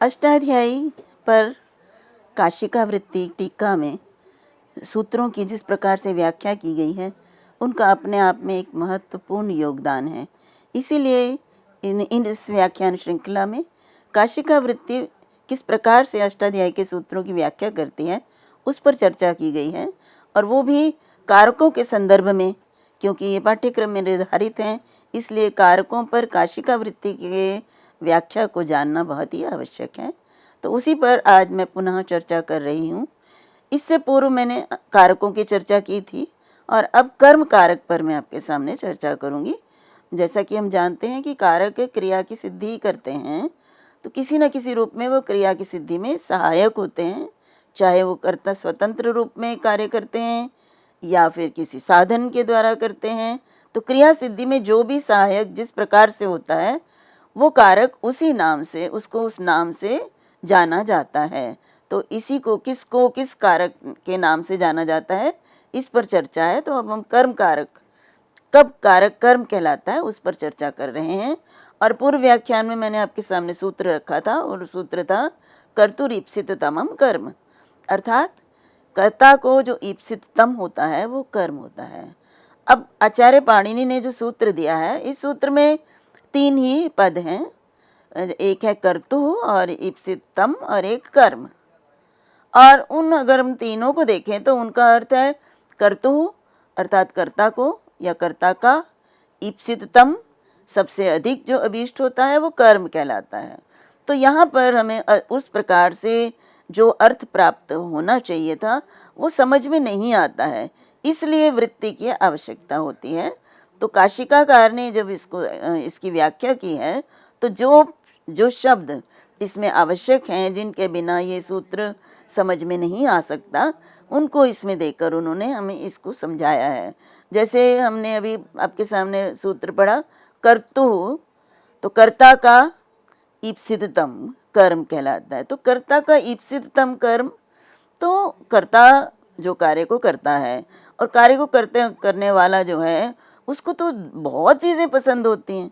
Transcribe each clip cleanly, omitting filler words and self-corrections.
अष्टाध्यायी पर काशिका वृत्ति टीका में सूत्रों की जिस प्रकार से व्याख्या की गई है उनका अपने आप में एक महत्वपूर्ण योगदान है। इसीलिए इस व्याख्यान श्रृंखला में काशिका वृत्ति किस प्रकार से अष्टाध्यायी के सूत्रों की व्याख्या करती है उस पर चर्चा की गई है, और वो भी कारकों के संदर्भ में, क्योंकि ये पाठ्यक्रम में निर्धारित हैं, इसलिए कारकों पर काशिका वृत्ति के व्याख्या को जानना बहुत ही आवश्यक है। तो उसी पर आज मैं पुनः चर्चा कर रही हूँ। इससे पूर्व मैंने कारकों की चर्चा की थी और अब कर्म कारक पर मैं आपके सामने चर्चा करूँगी। जैसा कि हम जानते हैं कि कारक क्रिया की सिद्धि करते हैं, तो किसी न किसी रूप में वो क्रिया की सिद्धि में सहायक होते हैं, चाहे वो कर्ता स्वतंत्र रूप में कार्य करते हैं या फिर किसी साधन के द्वारा करते हैं। तो क्रिया सिद्धि में जो भी सहायक जिस प्रकार से होता है वो कारक उसी नाम से, उसको उस नाम से जाना जाता है। तो इसी को किस कारक के नाम से जाना जाता है, इस पर चर्चा है। तो अब हम कर्म कारक, कब कारक कर्म कहलाता है, उस पर चर्चा कर रहे हैं। और पूर्व व्याख्यान में मैंने आपके सामने सूत्र रखा था, और सूत्र था कर्तुर ईप्सिततमम कर्म, अर्थात कर्ता को जो ईप्सिततम होता है वो कर्म होता है। अब आचार्य पाणिनि ने जो सूत्र दिया है, इस सूत्र में 3 ही पद हैं, एक है कर्तु और ईप्सिततम और एक कर्म। और अगर हम तीनों को देखें तो उनका अर्थ है कर्तु अर्थात कर्ता को या कर्ता का, ईप्सिततम सबसे अधिक जो अभीष्ट होता है वो कर्म कहलाता है। तो यहाँ पर हमें उस प्रकार से जो अर्थ प्राप्त होना चाहिए था वो समझ में नहीं आता है, इसलिए वृत्ति की आवश्यकता होती है। तो काशिकाकार ने जब इसकी व्याख्या की है तो जो शब्द इसमें आवश्यक हैं, जिनके बिना ये सूत्र समझ में नहीं आ सकता, उनको इसमें देकर उन्होंने हमें इसको समझाया है। जैसे हमने अभी आपके सामने सूत्र पढ़ा कर्तु, तो कर्ता का ईप्सिततम कर्म कहलाता है। तो कर्ता का ईप्सिततम कर्म, तो कर्ता जो कार्य को करता है और कार्य को करने वाला जो है उसको तो बहुत चीज़ें पसंद होती हैं।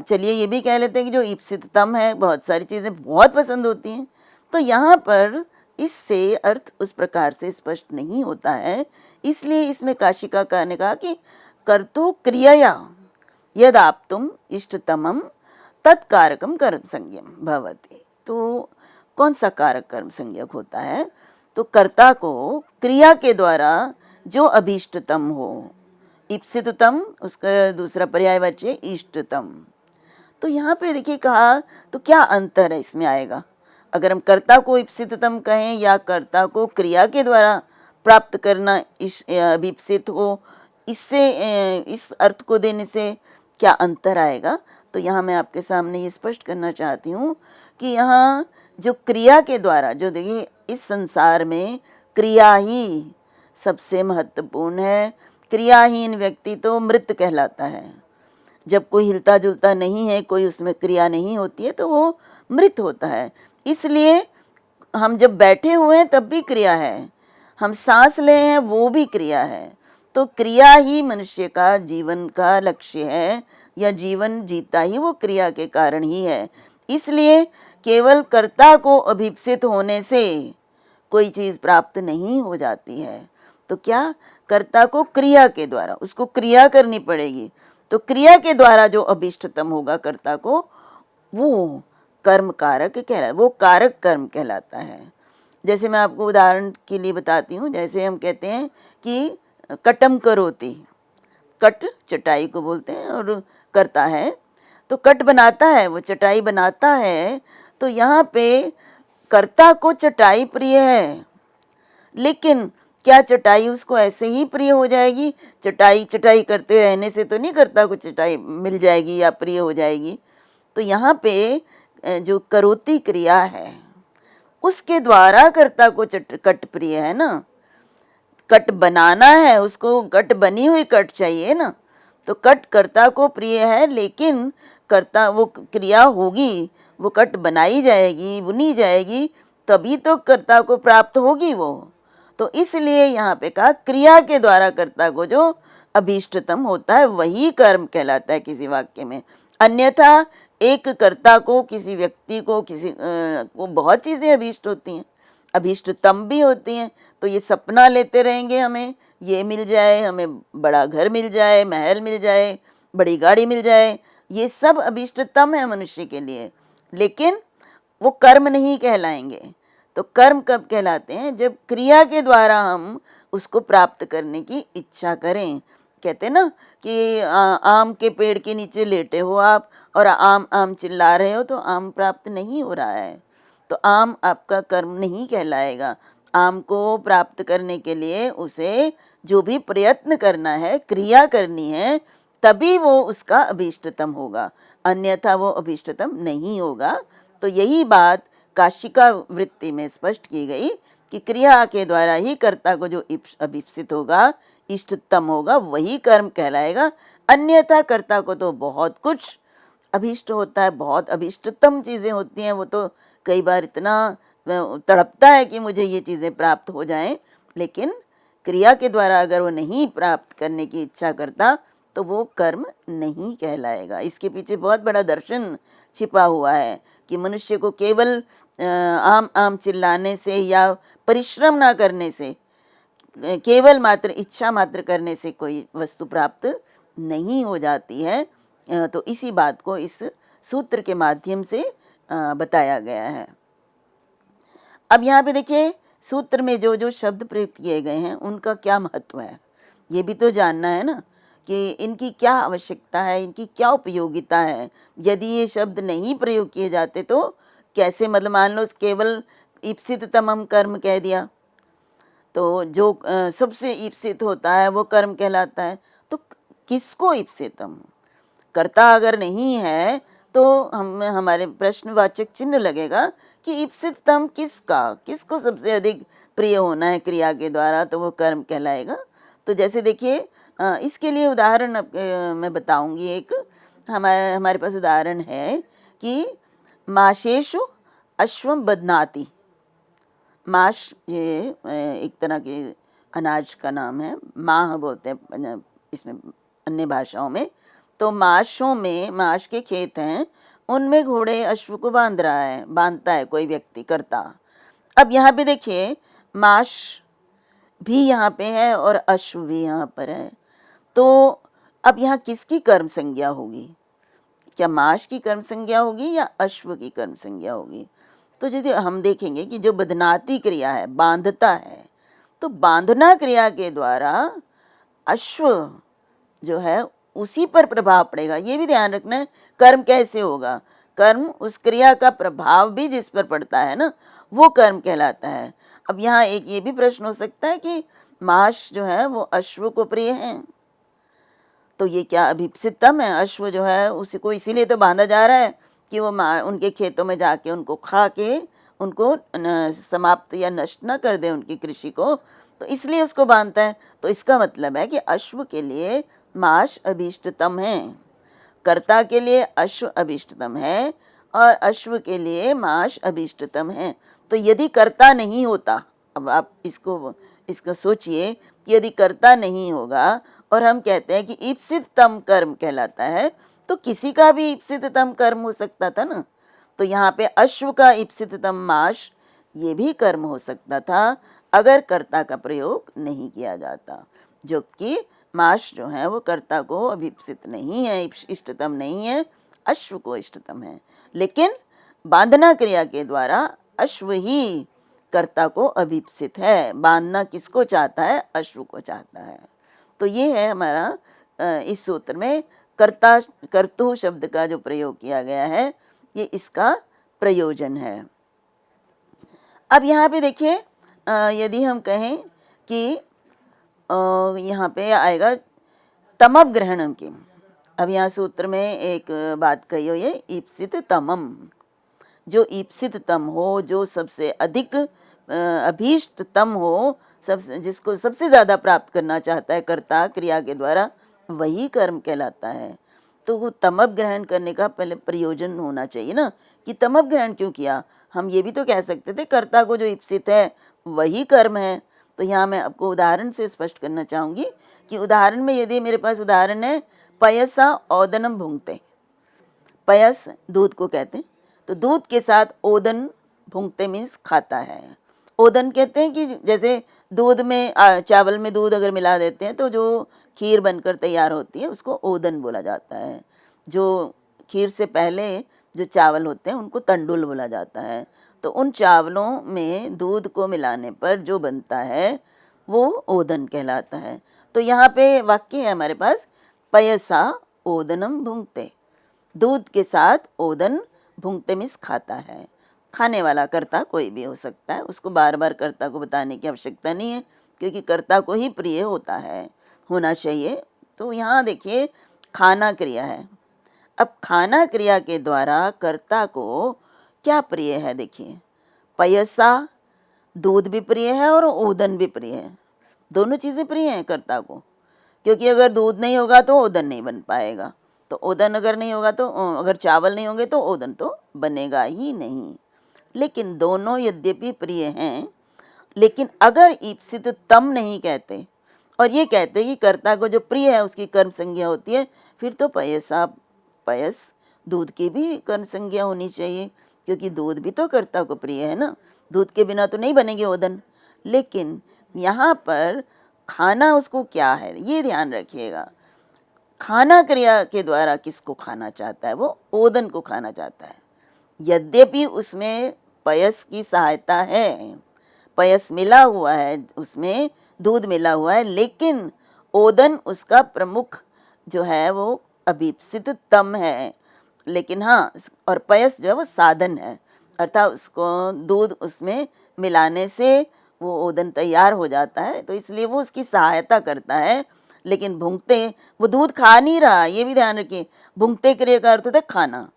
चलिए ये भी कह लेते हैं कि जो ईप्सिततम है बहुत सारी चीज़ें बहुत पसंद होती हैं। तो यहाँ पर इससे अर्थ उस प्रकार से स्पष्ट नहीं होता है, इसलिए इसमें काशिकाकार ने कहा कि कर्तु क्रियया यद आप्तुम इष्टतमम तत्कारकम कर्म संज्ञम भवति। तो कौन सा कारक कर्म संज्ञक होता है? तो कर्ता को क्रिया के द्वारा जो अभीष्टतम हो, ईप्सिततम उसका दूसरा पर्यायवाची इष्टतम। तो यहाँ पे देखिए कहा, तो क्या अंतर है इसमें आएगा? अगर हम कर्ता को ईप्सिततम कहें या कर्ता को क्रिया के द्वारा प्राप्त करना अभीप्सित हो, इससे इस अर्थ को देने से क्या अंतर आएगा? तो यहाँ मैं आपके सामने ये स्पष्ट करना चाहती हूँ कि यहाँ जो क्रिया के द्वारा, जो देखिए इस संसार में क्रिया ही सबसे महत्वपूर्ण है। क्रियाहीन व्यक्ति तो मृत कहलाता है। जब कोई हिलता जुलता नहीं है, कोई उसमें क्रिया नहीं होती है, तो वो मृत होता है। इसलिए हम जब बैठे हुए हैं तब भी क्रिया है, हम सांस ले हैं वो भी क्रिया है। तो क्रिया ही मनुष्य का जीवन का लक्ष्य है, या जीवन जीता ही वो क्रिया के कारण ही है। इसलिए केवल कर्ता को अभीप्सित होने से कोई चीज़ प्राप्त नहीं हो जाती है। तो क्या, कर्ता को क्रिया के द्वारा, उसको क्रिया करनी पड़ेगी। तो क्रिया के द्वारा जो अभीष्टतम होगा कर्ता को, वो कर्म कारक कहलाता, वो कारक कर्म कहलाता है। जैसे मैं आपको उदाहरण के लिए बताती हूँ, जैसे हम कहते हैं कि कटम करोति, कट चटाई को बोलते हैं और करता है, तो कट बनाता है, वो चटाई बनाता है। तो यहाँ पे कर्ता को चटाई प्रिय है, लेकिन क्या चटाई उसको ऐसे ही प्रिय हो जाएगी? चटाई करते रहने से तो नहीं कर्ता को चटाई मिल जाएगी या प्रिय हो जाएगी। तो यहाँ पे जो करोति क्रिया है उसके द्वारा कर्ता को कट प्रिय है ना। कट बनाना है, उसको कट बनी हुई कट चाहिए ना। तो कट कर्ता को प्रिय है, लेकिन कर्ता वो क्रिया होगी, वो कट बनाई जाएगी, बुनी जाएगी, तभी तो कर्ता को प्राप्त होगी वो। तो इसलिए यहाँ पे कहा क्रिया के द्वारा कर्ता को जो अभीष्टतम होता है वही कर्म कहलाता है किसी वाक्य में। अन्यथा एक कर्ता को, किसी व्यक्ति को, किसी को बहुत चीज़ें अभीष्ट होती हैं, अभीष्टतम भी होती हैं। तो ये सपना लेते रहेंगे, हमें ये मिल जाए, हमें बड़ा घर मिल जाए, महल मिल जाए, बड़ी गाड़ी मिल जाए, ये सब अभीष्टतम है मनुष्य के लिए, लेकिन वो कर्म नहीं कहलाएंगे। तो कर्म कब कहलाते हैं? जब क्रिया के द्वारा हम उसको प्राप्त करने की इच्छा करें। कहते हैं ना कि आम के पेड़ के नीचे लेटे हो आप और आम आम चिल्ला रहे हो, तो आम प्राप्त नहीं हो रहा है, तो आम आपका कर्म नहीं कहलाएगा। आम को प्राप्त करने के लिए उसे जो भी प्रयत्न करना है, क्रिया करनी है, तभी वो उसका अभीष्टतम होगा, अन्यथा वो अभीष्टतम नहीं होगा। तो यही बात काशिका वृत्ति में स्पष्ट की गई कि क्रिया के द्वारा ही कर्ता को जो अभीप्सित होगा, इष्टतम होगा, वही कर्म कहलाएगा। अन्यथा कर्ता को तो बहुत कुछ अभीष्ट होता है, बहुत अभीष्टतम चीज़ें होती हैं, वो तो कई बार इतना तड़पता है कि मुझे ये चीज़ें प्राप्त हो जाएं, लेकिन क्रिया के द्वारा अगर वो नहीं प्राप्त करने की इच्छा करता तो वो कर्म नहीं कहलाएगा। इसके पीछे बहुत बड़ा दर्शन छिपा हुआ है कि मनुष्य को केवल आम आम चिल्लाने से या परिश्रम ना करने से, केवल मात्र इच्छा मात्र करने से कोई वस्तु प्राप्त नहीं हो जाती है। तो इसी बात को इस सूत्र के माध्यम से बताया गया है। अब यहाँ पे देखिए, सूत्र में जो जो शब्द प्रयुक्त किए गए हैं उनका क्या महत्व है, ये भी तो जानना है ना, कि इनकी क्या आवश्यकता है, इनकी क्या उपयोगिता है। यदि ये शब्द नहीं प्रयोग किए जाते तो कैसे, मतलब मान लो केवल ईप्सित तमम कर्म कह दिया, तो जो सबसे ईप्सित होता है वो कर्म कहलाता है, तो किसको ईप्सितम? कर्ता अगर नहीं है तो हमारे प्रश्नवाचक चिन्ह लगेगा कि ईप्सिततम किसका, किसको सबसे अधिक प्रिय होना है क्रिया के द्वारा, तो वो कर्म कहलाएगा। तो जैसे देखिए, इसके लिए उदाहरण मैं बताऊंगी एक। हमारे पास उदाहरण है कि माशेषु अश्वम बदनाति। माश ये एक तरह के अनाज का नाम है, माह बोलते हैं इसमें अन्य भाषाओं में। तो माशों में, माश के खेत हैं, उनमें घोड़े अश्व को बांधता है कोई व्यक्ति, करता। अब यहाँ पे देखिए, माश भी यहाँ पे है और अश्व भी यहाँ पर है, तो अब यहाँ किसकी कर्म संज्ञा होगी? क्या माश की कर्म संज्ञा होगी या अश्व की कर्म संज्ञा होगी? तो यदि हम देखेंगे कि जो बदनाती क्रिया है, बांधता है, तो बांधना क्रिया के द्वारा अश्व जो है उसी पर प्रभाव पड़ेगा। ये भी ध्यान रखना है, कर्म कैसे होगा? कर्म उस क्रिया का प्रभाव भी जिस पर पड़ता है ना, वो कर्म कहलाता है। अब यहाँ एक ये भी प्रश्न हो सकता है कि माश जो है वो अश्व को प्रिय है, तो ये क्या अभीप्सितम है? अश्व जो है उसी को इसीलिए तो बांधा जा रहा है कि वो उनके खेतों में जाके उनको खा के उनको समाप्त या नष्ट न कर दे उनकी कृषि को, तो इसलिए उसको बांधता है। तो इसका मतलब है कि अश्व के लिए माश अभीष्टतम है, कर्ता के लिए अश्व अभीष्टतम है और अश्व के लिए माश अभीष्टतम है। तो यदि कर्ता नहीं होता, अब आप इसको सोचिए कि यदि कर्ता नहीं होगा और हम कहते हैं कि ईप्सिततम कर्म कहलाता है, तो किसी का भी ईप्सिततम कर्म हो सकता था ना। तो यहाँ पे अश्व का ईप्सिततम माश, ये भी कर्म हो सकता था अगर कर्ता का प्रयोग नहीं किया जाता, जो कि माश जो है वो कर्ता को अभीप्सित नहीं है, इष्टतम नहीं है, अश्व को इष्टतम है। लेकिन बांधना क्रिया के द्वारा अश्व ही कर्ता को अभीप्सित है। बांधना किसको चाहता है? अश्व को चाहता है। तो ये है हमारा इस सूत्र में कर्तु शब्द का जो प्रयोग किया गया है, ये इसका प्रयोजन है। अब यहाँ पे देखिए, यदि हम कहें कि यहाँ पे आएगा तमग्रहणम की। अब यहाँ सूत्र में एक बात कही हुई है, ईप्सित तमम, जो ईप्सित तम हो, जो सबसे अधिक अभीष्टतम हो, जिसको सबसे ज़्यादा प्राप्त करना चाहता है कर्ता क्रिया के द्वारा, वही कर्म कहलाता है। तो वो तमब ग्रहण करने का पहले प्रयोजन होना चाहिए ना, कि तमब ग्रहण क्यों किया? हम ये भी तो कह सकते थे कर्ता को जो ईप्सित है वही कर्म है। तो यहाँ मैं आपको उदाहरण से स्पष्ट करना चाहूँगी कि उदाहरण में यदि मेरे पास उदाहरण है, पयसा ओदनम भुंगते। पयस दूध को कहते हैं। तो दूध के साथ ओदन भुंगते मीन्स खाता है। ओदन कहते हैं कि जैसे दूध में चावल में दूध अगर मिला देते हैं तो जो खीर बनकर तैयार होती है उसको ओदन बोला जाता है। जो खीर से पहले जो चावल होते हैं उनको तंडुल बोला जाता है। तो उन चावलों में दूध को मिलाने पर जो बनता है वो ओदन कहलाता है। तो यहाँ पे वाक्य है हमारे पास, पयसा ओदनम भुंगते, दूध के साथ ओदन भुंगते मीन्स खाता है। खाने वाला कर्ता कोई भी हो सकता है, उसको बार बार कर्ता को बताने की आवश्यकता नहीं है, क्योंकि कर्ता को ही प्रिय होना चाहिए। तो यहाँ देखिए खाना क्रिया है। अब खाना क्रिया के द्वारा कर्ता को क्या प्रिय है, देखिए पयसा दूध भी प्रिय है और ओदन भी प्रिय है। दोनों चीज़ें प्रिय हैं कर्ता को, क्योंकि अगर दूध नहीं होगा तो ओदन नहीं बन पाएगा। तो ओदन अगर नहीं होगा तो अगर चावल नहीं होंगे तो ओदन तो बनेगा ही नहीं। लेकिन दोनों यद्यपि प्रिय हैं, लेकिन अगर ईप्सित तम नहीं कहते और ये कहते कि कर्ता को जो प्रिय है उसकी कर्म संज्ञा होती है, फिर तो पयस दूध की भी कर्म संज्ञा होनी चाहिए, क्योंकि दूध भी तो कर्ता को प्रिय है ना। दूध के बिना तो नहीं बनेगी ओदन। लेकिन यहाँ पर खाना उसको क्या है ये ध्यान रखिएगा। खाना क्रिया के द्वारा किसको खाना चाहता है, वो ओदन को खाना चाहता है। यद्यपि उसमें पयस की सहायता है, पयस मिला हुआ है, उसमें दूध मिला हुआ है, लेकिन ओदन उसका प्रमुख जो है वो अभीप्सित तम है। लेकिन हाँ, और पयस जो है वो साधन है, अर्थात उसको दूध उसमें मिलाने से वो ओदन तैयार हो जाता है, तो इसलिए वो उसकी सहायता करता है। लेकिन भुंगते वो दूध खा नहीं रहा, ये भी ध्यान रखिए। भुंगते क्रिया का अर्थ होता है खाना।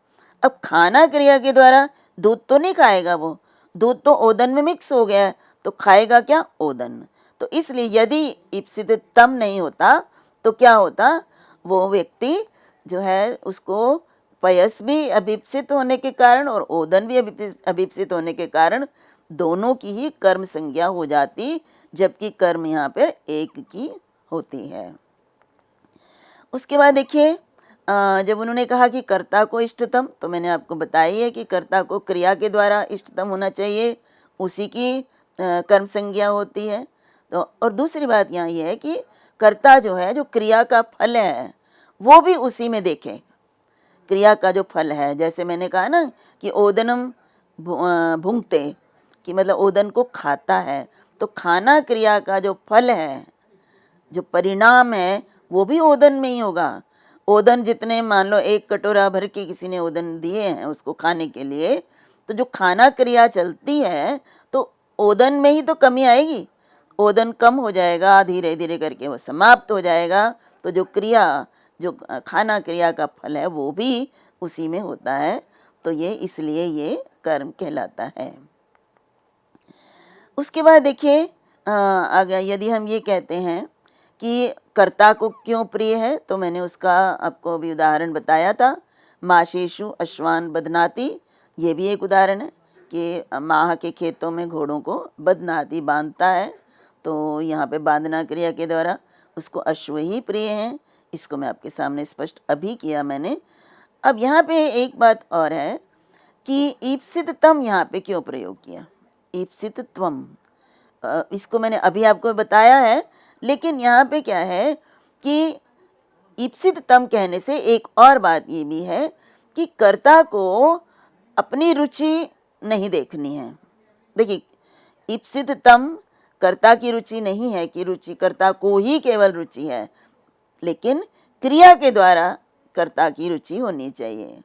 अब खाना क्रिया के द्वारा दूध तो नहीं खाएगा, वो दूध तो ओदन में मिक्स हो गया है, तो खाएगा क्या, ओदन। तो इसलिए यदि ईप्सित तम नहीं होता तो क्या होता, वो व्यक्ति जो है उसको पयस भी अभीप्सित होने के कारण और ओदन भी अभीप्सित होने के कारण दोनों की ही कर्म संज्ञा हो जाती, जबकि कर्म यहाँ पर एक की होती है। उसके बाद देखिए जब उन्होंने कहा कि कर्ता को इष्टतम, तो मैंने आपको बताई है कि कर्ता को क्रिया के द्वारा इष्टतम होना चाहिए, उसी की कर्म संज्ञा होती है। तो और दूसरी बात यहाँ ये है कि कर्ता जो है, जो क्रिया का फल है वो भी उसी में देखे। क्रिया का जो फल है, जैसे मैंने कहा ना कि ओदनम भुंगते, कि मतलब ओदन को खाता है, तो खाना क्रिया का जो फल है, जो परिणाम है, वो भी ओदन में ही होगा। ओदन जितने, मान लो एक कटोरा भर के किसी ने ओदन दिए हैं उसको खाने के लिए, तो जो खाना क्रिया चलती है तो ओदन में ही तो कमी आएगी, ओदन कम हो जाएगा, धीरे धीरे करके वो समाप्त हो जाएगा। तो जो क्रिया, जो खाना क्रिया का फल है वो भी उसी में होता है। तो ये इसलिए ये कर्म कहलाता है। उसके बाद देखिए अगर यदि हम ये कहते हैं कि कर्ता को क्यों प्रिय है, तो मैंने उसका आपको अभी उदाहरण बताया था। माशेषु अश्वान बदनाती, ये भी एक उदाहरण है कि माह के खेतों में घोड़ों को बदनाती बांधता है, तो यहाँ पे बांधना क्रिया के द्वारा उसको अश्व ही प्रिय हैं। इसको मैं आपके सामने स्पष्ट अभी किया मैंने। अब यहाँ पे एक बात और है कि ईप्सिततम यहाँ पे क्यों प्रयोग किया, ईप्सितत्वम, इसको मैंने अभी आपको बताया है। लेकिन यहाँ पे क्या है कि ईप्सिततम कहने से एक और बात ये भी है कि कर्ता को अपनी रुचि नहीं देखनी है। देखिए ईप्सिततम कर्ता की रुचि नहीं है कि रुचि कर्ता को ही केवल रुचि है, लेकिन क्रिया के द्वारा कर्ता की रुचि होनी चाहिए।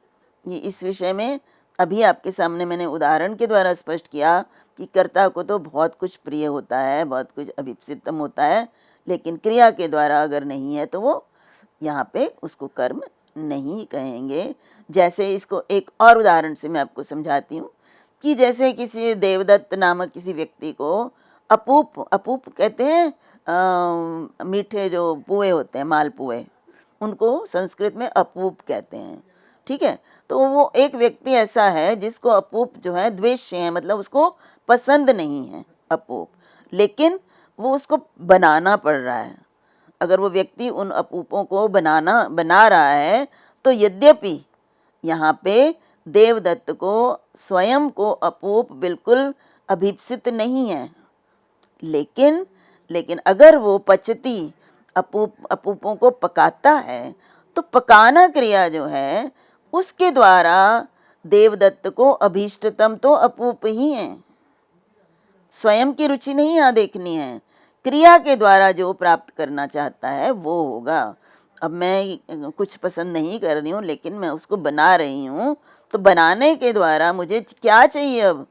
ये इस विषय में अभी आपके सामने मैंने उदाहरण के द्वारा स्पष्ट किया कि कर्ता को तो बहुत कुछ प्रिय होता है, बहुत कुछ अभीप्सितम होता है, लेकिन क्रिया के द्वारा अगर नहीं है तो वो यहाँ पे उसको कर्म नहीं कहेंगे। जैसे इसको एक और उदाहरण से मैं आपको समझाती हूँ कि जैसे किसी देवदत्त नामक किसी व्यक्ति को अपूप कहते हैं, मीठे जो पुए होते हैं, मालपुए, उनको संस्कृत में अपूप कहते हैं, ठीक है। तो वो एक व्यक्ति ऐसा है जिसको अपूप जो है द्वेष्य है, मतलब उसको पसंद नहीं है अपूप, लेकिन वो उसको बनाना पड़ रहा है। अगर वो व्यक्ति उन अपूपों को बना रहा है तो यद्यपि यहाँ पे देवदत्त को स्वयं को अपूप बिल्कुल अभीप्सित नहीं है, लेकिन अगर वो पचती अपूपों को पकाता है तो पकाना क्रिया जो है उसके द्वारा देवदत्त को अभीष्टतम तो अपूप ही है। स्वयं की रुचि नहीं यहाँ देखनी है, क्रिया के द्वारा जो प्राप्त करना चाहता है वो होगा। अब मैं कुछ पसंद नहीं कर रही हूँ लेकिन मैं उसको बना रही हूँ, तो बनाने के द्वारा मुझे क्या चाहिए, अब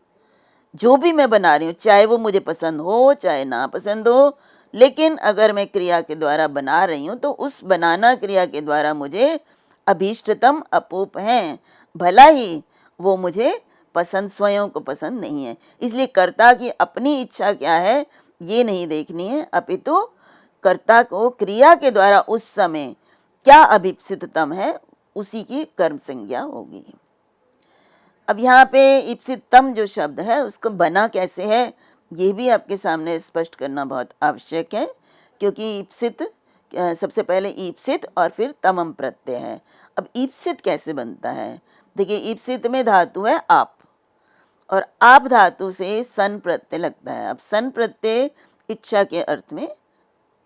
जो भी मैं बना रही हूँ चाहे वो मुझे पसंद हो चाहे ना पसंद हो, लेकिन अगर मैं क्रिया के द्वारा बना रही हूँ तो उस बनाना क्रिया के द्वारा मुझे अभीष्टतम अपूप हैं, भला ही वो मुझे पसंद स्वयं को पसंद नहीं है। इसलिए कर्ता की अपनी इच्छा क्या है ये नहीं देखनी है, अपितु कर्ता को क्रिया के द्वारा उस समय क्या अभीप्सिततम है उसी की कर्म संज्ञा होगी। अब यहाँ पे ईप्सिततम जो शब्द है उसको बना कैसे है ये भी आपके सामने स्पष्ट करना बहुत आवश्यक है, क्योंकि ईप्सित सबसे पहले ईप्सित और फिर तमम प्रत्यय है। अब ईप्सित कैसे बनता है, देखिए ईप्सित में धातु है आप, और आप धातु से सन प्रत्यय लगता है। अब सन प्रत्यय इच्छा के अर्थ में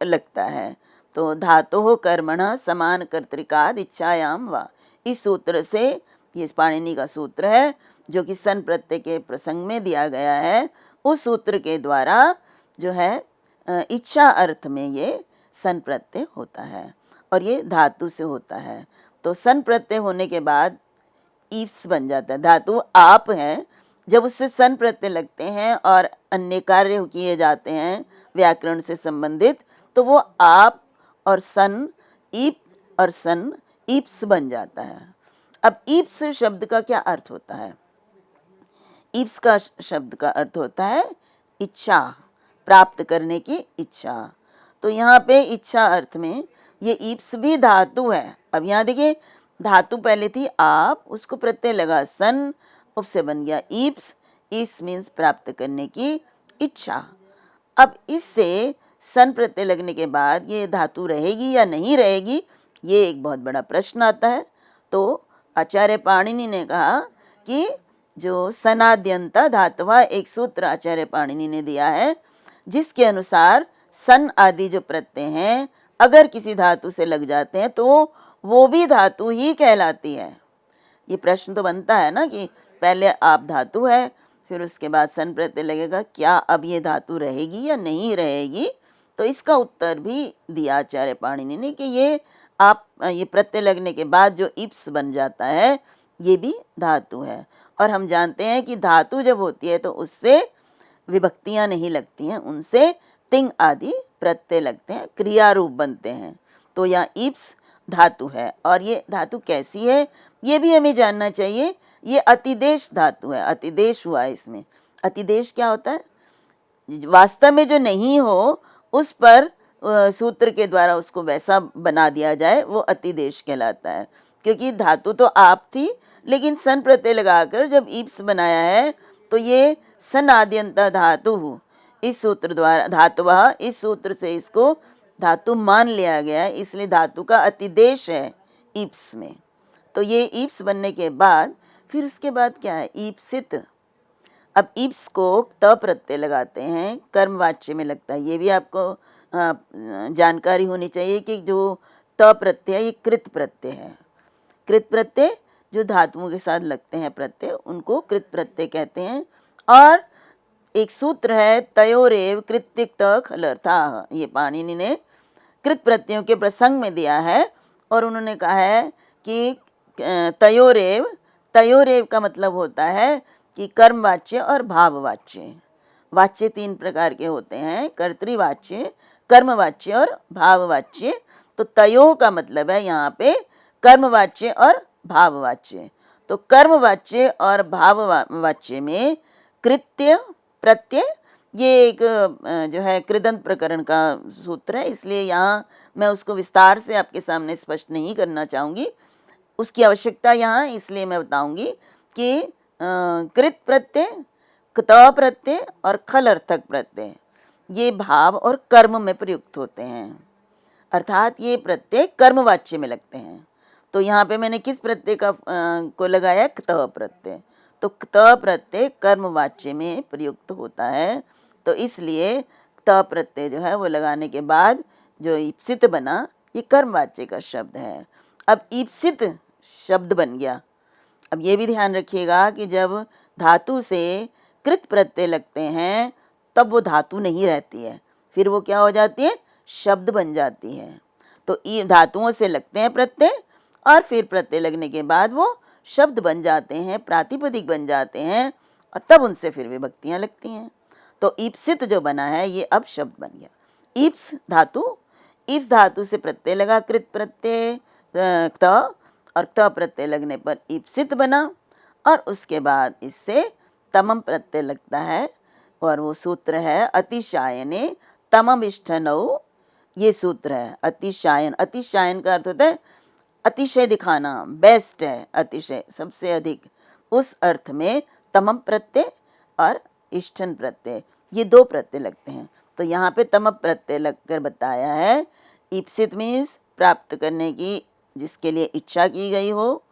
लगता है, तो धातु कर्मणः समान कर्तृकाद इच्छायाम वा, इस सूत्र से, ये पाणिनि का सूत्र है जो कि सन प्रत्यय के प्रसंग में दिया गया है, उस सूत्र के द्वारा जो है इच्छा अर्थ में ये सन प्रत्यय होता है और ये धातु से होता है। तो सन प्रत्यय होने के बाद ईप्स बन जाता है। धातु आप है, जब उससे सन प्रत्यय लगते हैं और अन्य कार्य किए जाते हैं व्याकरण से संबंधित, तो वो आप और सन, ईप और सन ईप्स बन जाता है। अब ईप्स शब्द का क्या अर्थ होता है, ईप्स का शब्द का अर्थ होता है इच्छा, प्राप्त करने की इच्छा। तो यहाँ पे इच्छा अर्थ में ये ईप्स भी धातु है। अब यहाँ देखिए धातु पहले थी आप, उसको प्रत्यय लगा सन, उससे बन गया ईप्स। ईप्स मीन्स प्राप्त करने की इच्छा। अब इससे सन प्रत्यय लगने के बाद ये धातु रहेगी या नहीं रहेगी, ये एक बहुत बड़ा प्रश्न आता है। तो आचार्य पाणिनि ने कहा कि जो सनाद्यंत धातवा, एक सूत्र आचार्य पाणिनि ने दिया है जिसके अनुसार सन आदि जो प्रत्यय हैं अगर किसी धातु से लग जाते हैं तो वो भी धातु ही कहलाती है। ये प्रश्न तो बनता है ना कि पहले आप धातु है फिर उसके बाद सन प्रत्यय लगेगा, क्या अब ये धातु रहेगी या नहीं रहेगी। तो इसका उत्तर भी दिया आचार्य पाणिनि ने कि ये आप ये प्रत्यय लगने के बाद जो इप्स बन जाता है ये भी धातु है। और हम जानते हैं कि धातु जब होती है तो उससे विभक्तियां नहीं लगती हैं, उनसे तिंग आदि प्रत्यय लगते हैं, क्रिया रूप बनते हैं। तो यहाँ इप्स धातु है, और ये धातु कैसी है ये भी हमें जानना चाहिए। ये अतिदेश धातु है, अतिदेश हुआ है इसमें। अतिदेश क्या होता है, वास्तव में जो नहीं हो उस पर सूत्र के द्वारा उसको वैसा बना दिया जाए, वो अतिदेश कहलाता है। क्योंकि धातु तो आप थी लेकिन सन प्रत्यय लगाकर जब ईप्स बनाया है तो ये सन आद्यंत धातु, इस सूत्र द्वारा धातुवः, इस सूत्र से इसको धातु मान लिया गया है, इसलिए धातु का अतिदेश है ईप्स में। तो ये ईप्स बनने के बाद फिर उसके बाद क्या है, ईप्सित। अब ईप्स को त प्रत्यय लगाते हैं, कर्मवाच्य में लगता है। ये भी आपको जानकारी होनी चाहिए कि जो त प्रत्यय ये कृत प्रत्यय है। कृत प्रत्यय जो धातुओं के साथ लगते हैं प्रत्यय उनको कृत प्रत्यय कहते हैं। और एक सूत्र है तयोरेव कृत्तिक्त खलर्थाः, ये पाणिनि ने कृत प्रत्ययों के प्रसंग में दिया है और उन्होंने कहा है कि तयोरेव, तयोरेव का मतलब होता है कि कर्मवाच्य और भाववाच्य। वाच्य तीन प्रकार के होते हैं, कर्तृवाच्य, कर्मवाच्य और भाववाच्य। तो तयो का मतलब है यहाँ पे कर्मवाच्य और भाववाच्य। तो कर्मवाच्य और भाववाच्य में कृत्य प्रत्यय, ये एक जो है कृदंत प्रकरण का सूत्र है, इसलिए यहाँ मैं उसको विस्तार से आपके सामने स्पष्ट नहीं करना चाहूँगी, उसकी आवश्यकता यहाँ इसलिए मैं बताऊँगी कि कृत प्रत्यय, क्त प्रत्यय और खल अर्थक प्रत्यय ये भाव और कर्म में प्रयुक्त होते हैं, अर्थात ये प्रत्यय कर्मवाच्य में लगते हैं। तो यहाँ पे मैंने किस प्रत्यय का को लगाया, क्त प्रत्यय। तो क्त प्रत्यय कर्मवाच्य में प्रयुक्त होता है, तो इसलिए क्त प्रत्यय जो है वो लगाने के बाद जो ईप्सित बना ये कर्मवाच्य का शब्द है। अब ईप्सित शब्द बन गया। अब ये भी ध्यान रखिएगा कि जब धातु से कृत प्रत्यय लगते हैं तब वो धातु नहीं रहती है, फिर वो क्या हो जाती है, शब्द बन जाती है। तो ये धातुओं से लगते हैं प्रत्यय और फिर प्रत्यय लगने के बाद वो शब्द बन जाते हैं, प्रातिपदिक बन जाते हैं और तब उनसे फिर विभक्तियां लगती हैं। तो ईप्सित जो बना है ये अब शब्द बन गया। ईप्स धातु, ईप्स धातु से प्रत्यय लगा कृत प्रत्यय क्त, और क्त प्रत्यय लगने पर ईप्सित बना और उसके बाद इससे तमम प्रत्यय लगता है और वो सूत्र है अतिशायने तमम इष्ठनौ। ये सूत्र है अतिशायन। अतिशायन का अर्थ होता है अतिशय दिखाना, बेस्ट है, अतिशय सबसे अधिक। उस अर्थ में तमम प्रत्यय और इष्ठन प्रत्यय ये दो प्रत्यय लगते हैं। तो यहाँ पे तम प्रत्यय लगकर बताया है। ईप्सित मीन्स प्राप्त करने की, जिसके लिए इच्छा की गई हो,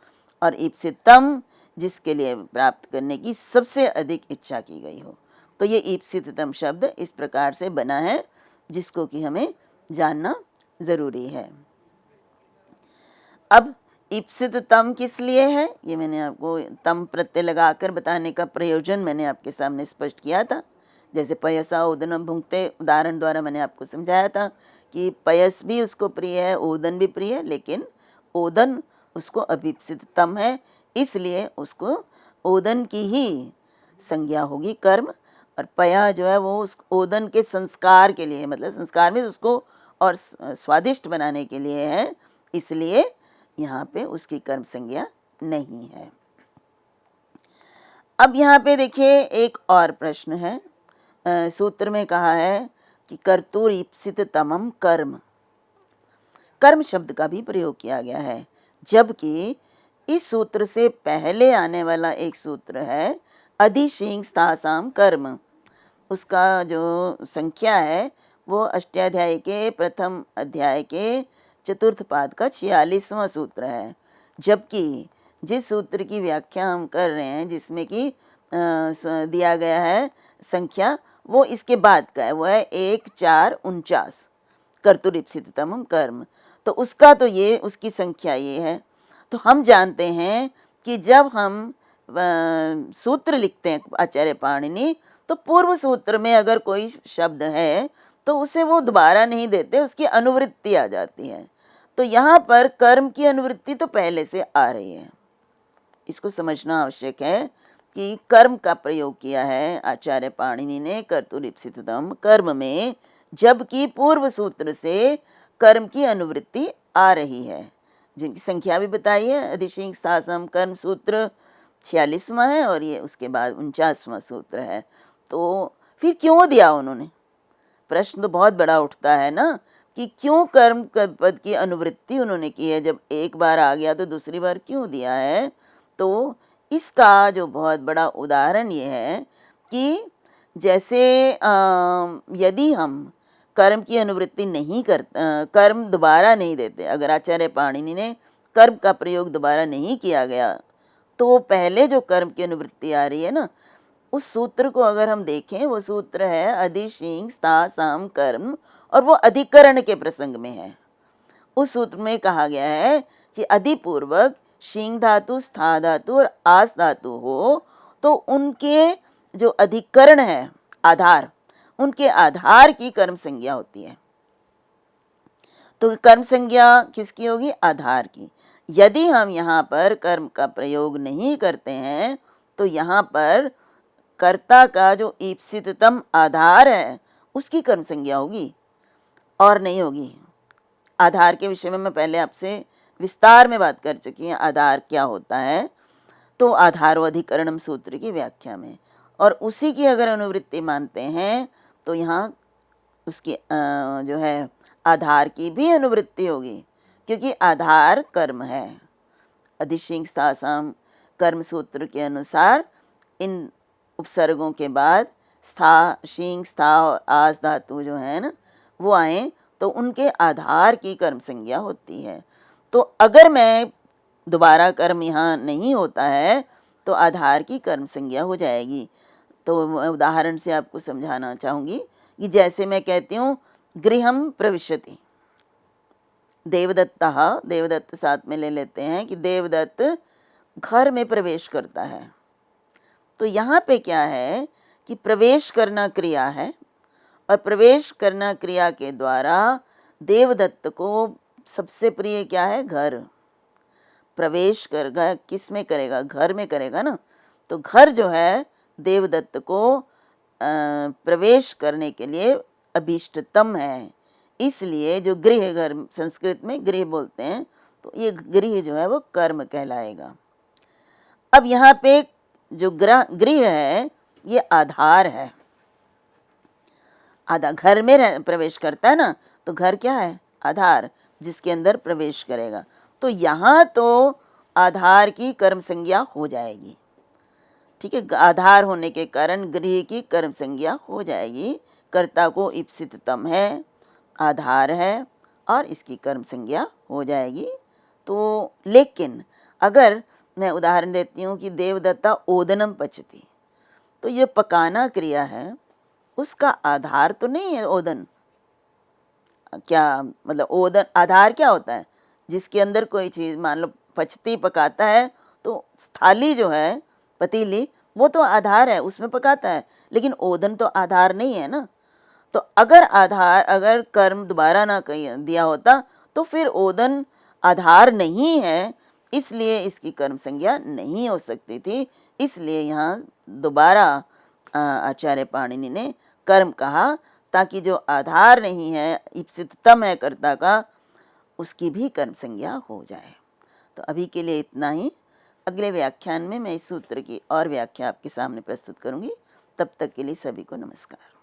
और ईप्सितम जिसके लिए प्राप्त करने की सबसे अधिक इच्छा की गई हो। तो ये ईप्सिततम शब्द इस प्रकार से बना है, जिसको कि हमें जानना ज़रूरी है। अब ईप्सिततम किस लिए है, ये मैंने आपको तम प्रत्यय लगाकर बताने का प्रयोजन मैंने आपके सामने स्पष्ट किया था। जैसे पयसा ओदनम भुंक्ते उदाहरण द्वारा मैंने आपको समझाया था कि पयस भी उसको प्रिय है, ओदन भी प्रिय है, लेकिन ओदन उसको अभीप्सिततम है, इसलिए उसको ओदन की ही संज्ञा होगी कर्म, और पया जो है वो उस ओदन के संस्कार के लिए, मतलब संस्कार में उसको और स्वादिष्ट बनाने के लिए है, इसलिए यहाँ पे उसकी कर्म संज्ञा नहीं है। अब यहाँ पे देखिए एक और प्रश्न है। सूत्र में कहा है कि कर्तुर ईप्सित तमम कर्म, कर्म शब्द का भी प्रयोग किया गया है, जबकि इस सूत्र से पहले आने वाला एक सूत्र है अधिशींग स्थासाम कर्म। उसका जो संख्या है वो अष्टाध्यायी के प्रथम अध्याय के चतुर्थ पाद का 46वां सूत्र है। जबकि जिस सूत्र की व्याख्या हम कर रहे हैं, जिसमें कि दिया गया है संख्या, वो इसके बाद का है, वो है 1-4-49 कर्तुरीप्सिततमम कर्म। तो उसका तो ये उसकी संख्या ये है। तो हम जानते हैं कि जब हम सूत्र लिखते हैं आचार्य पाणिनि, तो पूर्व सूत्र में अगर कोई शब्द है तो उसे वो दोबारा नहीं देते, उसकी अनुवृत्ति आ जाती है। तो यहाँ पर कर्म की अनुवृत्ति तो पहले से आ रही है, इसको समझना आवश्यक है कि कर्म का प्रयोग किया है आचार्य पाणिनि ने कर्तुरीप्सिततम कर्म में, जबकि पूर्व सूत्र से कर्म की अनुवृत्ति आ रही है, जिनकी संख्या भी बताई है। अधिशींग स्थासम कर्म सूत्र 46वां है और ये उसके बाद 49वां सूत्र है। तो फिर क्यों दिया उन्होंने, प्रश्न तो बहुत बड़ा उठता है ना कि क्यों कर्म पद की अनुवृत्ति उन्होंने की है, जब एक बार आ गया तो दूसरी बार क्यों दिया है। तो इसका जो बहुत बड़ा उदाहरण ये है कि जैसे यदि हम कर्म की अनुवृत्ति नहीं कर्म दोबारा नहीं देते, अगर आचार्य पाणिनि ने कर्म का प्रयोग दोबारा नहीं किया गया, तो पहले जो कर्म की अनुवृत्ति आ रही है ना, उस सूत्र को अगर हम देखें, वो सूत्र है अधिशींग स्था साम कर्म, और वो अधिकरण के प्रसंग में है। उस सूत्र में कहा गया है कि अधिपूर्वक शींग धातु, स्था धातु और आस धातु हो तो उनके जो अधिकरण है, आधार, उनके आधार की कर्म संज्ञा होती है। तो कर्म संज्ञा किसकी होगी, आधार की। यदि हम यहाँ पर कर्म का प्रयोग नहीं करते हैं तो यहाँ पर कर्ता का जो ईप्सिततम आधार है उसकी कर्म संज्ञा होगी और नहीं होगी। आधार के विषय में मैं पहले आपसे विस्तार में बात कर चुकी हूँ, आधार क्या होता है। तो आधारो अधिकरणम सूत्र की व्याख्या में, और उसी की अगर अनुवृत्ति मानते हैं तो यहाँ उसकी जो है आधार की भी अनुवृत्ति होगी, क्योंकि आधार कर्म है। अधिशींग स्थासाम कर्म सूत्र के अनुसार इन उपसर्गों के बाद स्था, शींग, स्था और आस धातु जो है ना वो आए तो उनके आधार की कर्म संज्ञा होती है। तो अगर मैं दोबारा कर्म यहाँ नहीं होता है तो आधार की कर्म संज्ञा हो जाएगी। तो मैं उदाहरण से आपको समझाना चाहूँगी कि जैसे मैं कहती हूँ गृहम प्रविशति, देवदत्तः, देवदत्त साथ में ले लेते हैं कि देवदत्त घर में प्रवेश करता है। तो यहाँ पे क्या है कि प्रवेश करना क्रिया है और प्रवेश करना क्रिया के द्वारा देवदत्त को सबसे प्रिय क्या है? घर। प्रवेश करेगा किस में करेगा? घर में करेगा ना। तो घर जो है देवदत्त को प्रवेश करने के लिए अभीष्टतम है। इसलिए जो गृह, घर संस्कृत में गृह बोलते हैं, तो ये गृह जो है वो कर्म कहलाएगा। अब यहाँ पे जो गृह है ये आधार है। आधा घर में प्रवेश करता है ना, तो घर क्या है? आधार, जिसके अंदर प्रवेश करेगा। तो यहाँ तो आधार की कर्म संज्ञा हो जाएगी। ठीक है, आधार होने के कारण गृह की कर्म संज्ञा हो जाएगी। कर्ता को इप्सिततम है, आधार है और इसकी कर्म संज्ञा हो जाएगी। तो लेकिन अगर मैं उदाहरण देती हूँ कि देवदत्ता ओदनम पचती, तो ये पकाना क्रिया है, उसका आधार तो नहीं है ओदन। क्या मतलब ओदन आधार क्या होता है? जिसके अंदर कोई चीज़ मान लो पचती, पकाता है, तो थाली जो है, पतीली, वो तो आधार है, उसमें पकाता है, लेकिन ओदन तो आधार नहीं है ना। तो अगर कर्म दोबारा ना दिया होता तो फिर ओदन आधार नहीं है, इसलिए इसकी कर्म संज्ञा नहीं हो सकती थी। इसलिए यहाँ दोबारा आचार्य पाणिनि ने कर्म कहा, ताकि जो आधार नहीं है, इप्सिततम है कर्ता का, उसकी भी कर्म संज्ञा हो जाए। तो अभी के लिए इतना ही। अगले व्याख्यान में मैं इस सूत्र की और व्याख्या आपके सामने प्रस्तुत करूँगी। तब तक के लिए सभी को नमस्कार।